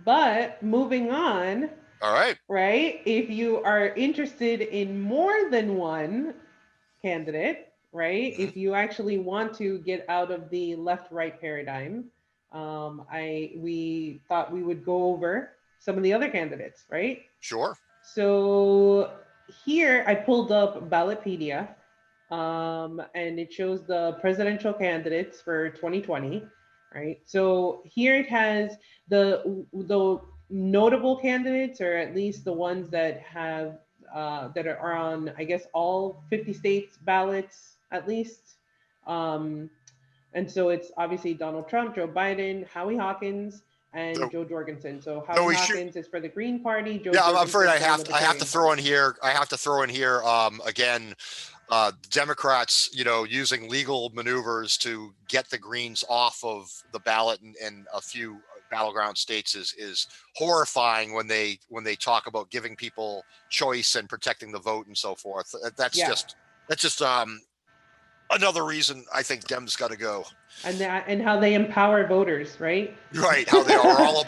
But moving on, All right. right? If you are interested in more than one candidate, right? Mhm. If you actually want to get out of the left-right paradigm, I we thought we would go over some of the other candidates, right? Sure. So here I pulled up Ballotpedia, and it shows the presidential candidates for 2020, right? So here it has the notable candidates, or at least the ones that have that are on, I guess, all 50 states ballots at least. Um, and so it's obviously Donald Trump, Joe Biden, Howie Hawkins, and So, Jo Jorgensen. So so Howie we should. Hawkins is for the Green Party, Jo Yeah, I'm afraid Jorgensen for the I have to Libertarian throw Party. in here. I have to throw in here again. Democrats, using legal maneuvers to get the Greens off of the ballot in a few battleground states is horrifying when they talk about giving people choice and protecting the vote and so forth. Yeah. That's just another reason I think Dems got to go. And how they empower voters, right? Right, how they are all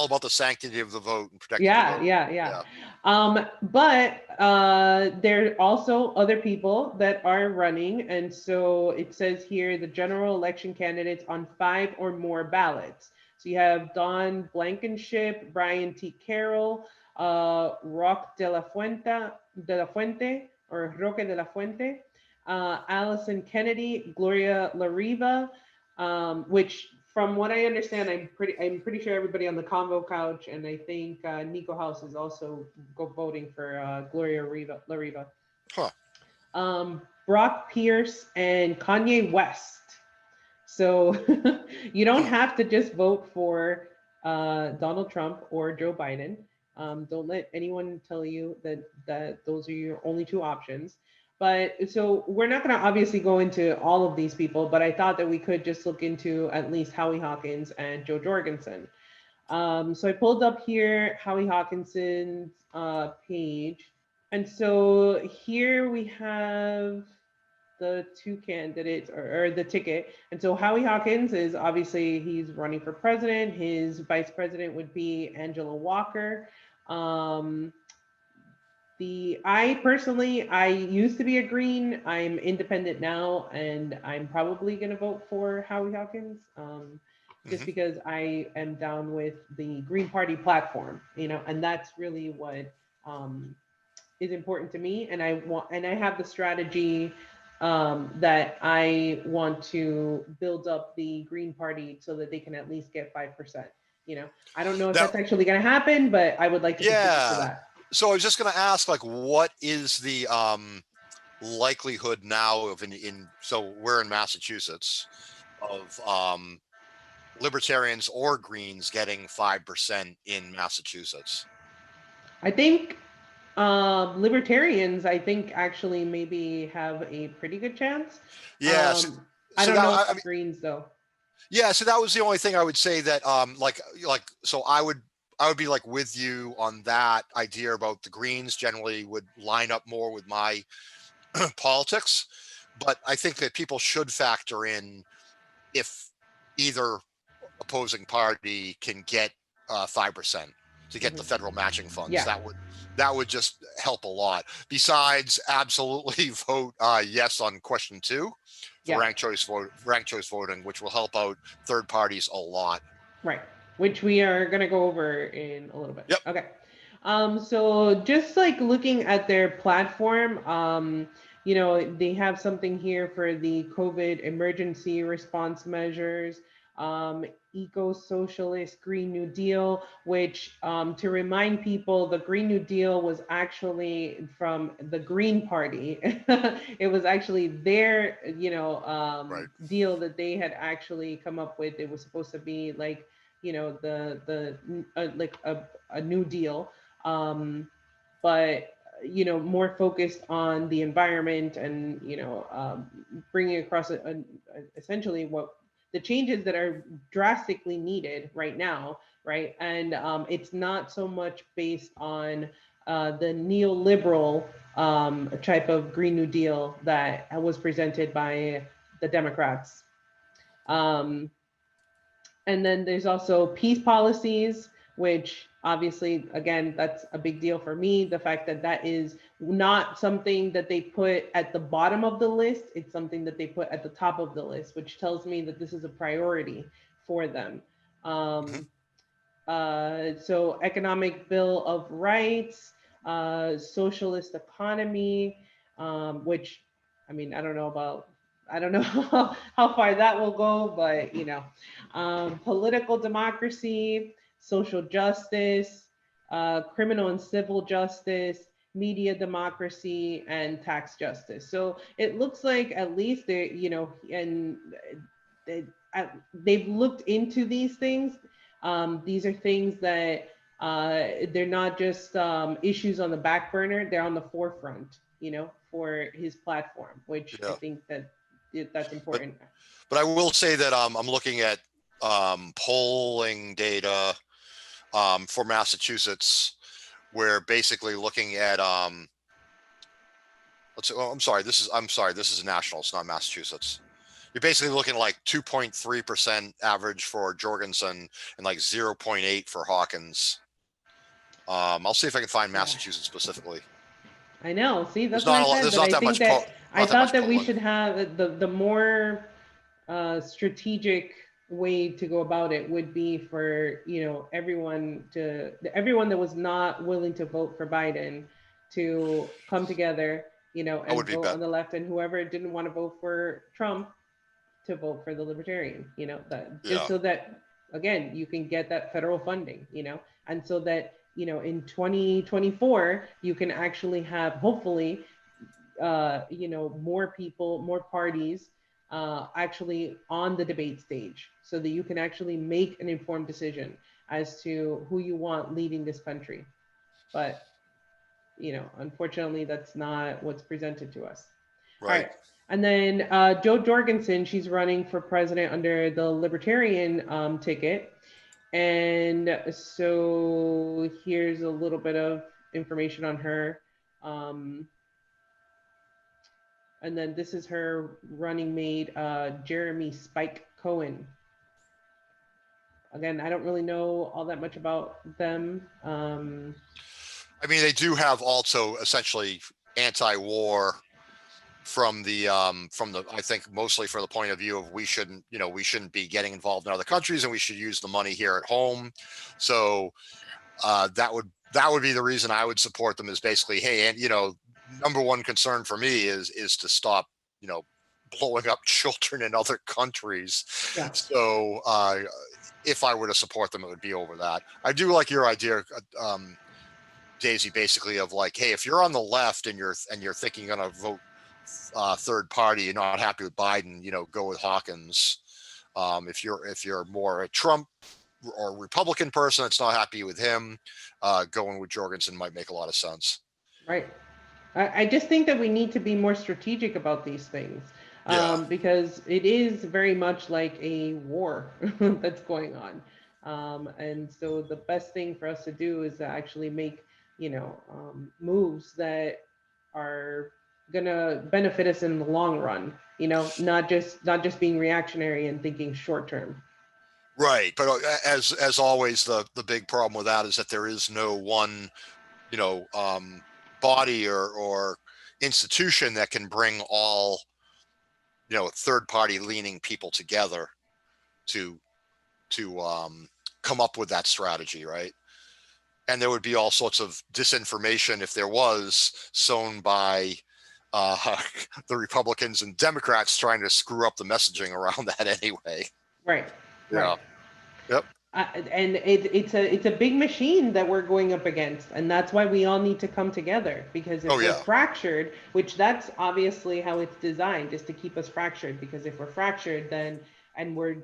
about the sanctity of the vote and protecting the Yeah, vote. yeah, yeah. Yeah. But there are also other people that are running, and so it says here the general election candidates on 5 or more ballots. So you have Don Blankenship, Brian T. Carroll, Roque de la Fuente, or Roque de la Fuente, Allison Kennedy, Gloria Lariva, which from what I understand, I'm pretty sure everybody on the convo couch, and I think Nico House is also voting for Gloria Lariva. Huh. Brock Pierce and Kanye West. So you don't Hmm. have to just vote for Donald Trump or Joe Biden. Don't let anyone tell you that those are your only two options. But so we're not going to obviously go into all of these people, but I thought that we could just look into at least Howie Hawkins and Jo Jorgensen. So I pulled up here Howie Hawkinson's page. And so here we have the two candidates, or the ticket. And so Howie Hawkins is obviously he's running for president. His vice president would be Angela Walker. Um, the I personally I used to be a Green. I'm independent now, and I'm probably gonna vote for Howie Hawkins. Just Hmm. because I am down with the Green Party platform, and that's really what um, is important to me, and I have the strategy that I want to build up the Green Party so that they can at least get 5%. I don't know if Now, that's actually going to happen, but I would like to contribute to yeah. that. So I was just going to ask, like, what is the likelihood now of so we're in Massachusetts of libertarians or Greens getting 5% in Massachusetts? I think libertarians, I think actually maybe have a pretty good chance. Yeah. So, Um, I so don't that know I about mean, Greens though. yeah. So that was the only thing I would say that so I would be like with you on that idea about the Greens generally would line up more with my politics, but I think that people should factor in if either opposing party can get 5% to get the Hmm. federal matching funds. Yeah, That would just help a lot. Besides, absolutely vote yes on question 2 for yeah. ranked choice voting, which will help out third parties a lot. Right, which we are going to go over in a little bit. Yep. Okay. So just like looking at their platform, they have something here for the COVID emergency response measures, eco-socialist Green New Deal, which, to remind people, the Green New Deal was actually from the Green Party. It was actually their, Right. deal that they had actually come up with. It was supposed to be like, the like a new deal, but more focused on the environment, and bringing across essentially what the changes that are drastically needed right now, right? And it's not so much based on the neoliberal type of Green New Deal that was presented by the Democrats. um, and then there's also peace policies, which obviously, again, that's a big deal for me. The fact that that is not something that they put at the bottom of the list, it's something that they put at the top of the list, which tells me that this is a priority for them. Mhm. So economic bill of rights, socialist economy, which, I mean, I don't know how far that will go, but political democracy, social justice, criminal and civil justice, media democracy, and tax justice. So it looks like at least they, and they, they've looked into these things. These are things that they're not just issues on the back burner; they're on the forefront, for his platform, which I Yeah. think that that's But important. but I will say that I'm looking at polling data for Massachusetts, where basically looking at let's see, oh, I'm sorry, this is national, it's not Massachusetts. You're basically looking like 2.3% average for Jorgensen and like 0.8 for Hawkins. I'll see if I can find Yeah, Massachusetts specifically. I know. See, There's that's what not I a lot. said. There's That not I that think much that I not that thought much that we polling. should have the more strategic way to go about it would be for everyone that was not willing to vote for Biden to come together, That would and be vote better. on the left, and whoever didn't want to vote for Trump to vote for the Libertarian, that just Yeah. so that again you can get that federal funding, and so that in 2024 you can actually have hopefully more people, more parties actually on the debate stage so that you can actually make an informed decision as to who you want leading this country. But, unfortunately, that's not what's presented to us. All Right. right. And then Jo Jorgensen, she's running for president under the Libertarian ticket. And so here's a little bit of information on her. Um, and then this is her running mate, Jeremy Spike Cohen. Again, I don't really know all that much about them. I mean, they do have also essentially anti-war from the I think mostly from the point of view of we shouldn't be getting involved in other countries and we should use the money here at home. So that would be the reason I would support them is basically, hey, and number one concern for me is to stop you know blowing up children in other countries. yeah, So if I were to support them, it would be over that. I do like your idea, Daisy, basically of like, hey, if you're on the left and you're thinking you're going to vote third party, you're not happy with Biden, go with Hawkins. If you're more a Trump or Republican person that's not happy with him, going with Jorgensen might make a lot of sense. right. I just think that we need to be more strategic about these things, Yeah. because it is very much like a war that's going on. And so the best thing for us to do is to actually make, moves that are gonna benefit us in the long run. Not just being reactionary and thinking short term. Right. But as always, the big problem with that is that there is no one, you know, um, body or institution that can bring all, third party leaning people together to to come up with that strategy, right? And there would be all sorts of disinformation if there was sown by uh, the Republicans and Democrats trying to screw up the messaging around that anyway. Right. Right. Yeah. Yep. And it's a big machine that we're going up against, and that's why we all need to come together. Because Oh if we're yeah. fractured, which that's obviously how it's designed, is to keep us fractured. Because if we're fractured, then and we're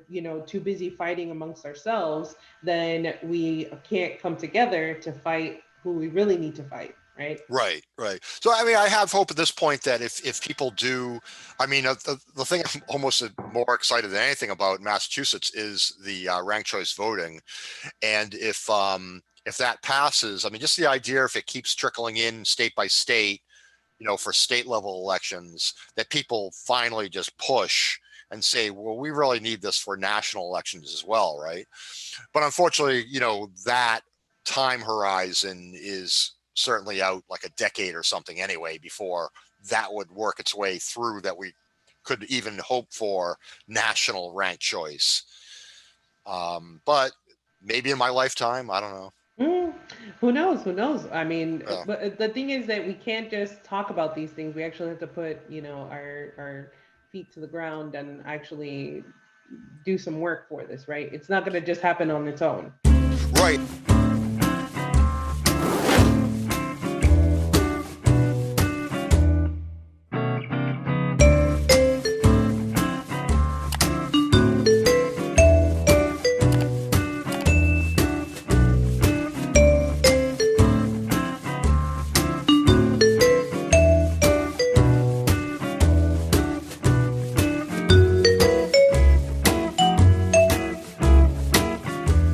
too busy fighting amongst ourselves, then we can't come together to fight who we really need to fight. Right. Right, right. So, I mean, I have hope at this point that if people do, I mean, the thing I'm almost more excited than anything about Massachusetts is the ranked choice voting, and if that passes, I mean, just the idea if it keeps trickling in state by state, for state level elections, that people finally just push and say, well, we really need this for national elections as well, right? But unfortunately, that time horizon is certainly out like a decade or something anyway before that would work its way through, that we could even hope for national ranked choice. But maybe in my lifetime, I don't know. Who knows? Who knows? I mean, Yeah. but the thing is that we can't just talk about these things. We actually have to put, our feet to the ground and actually do some work for this, right? It's not going to just happen on its own. Right.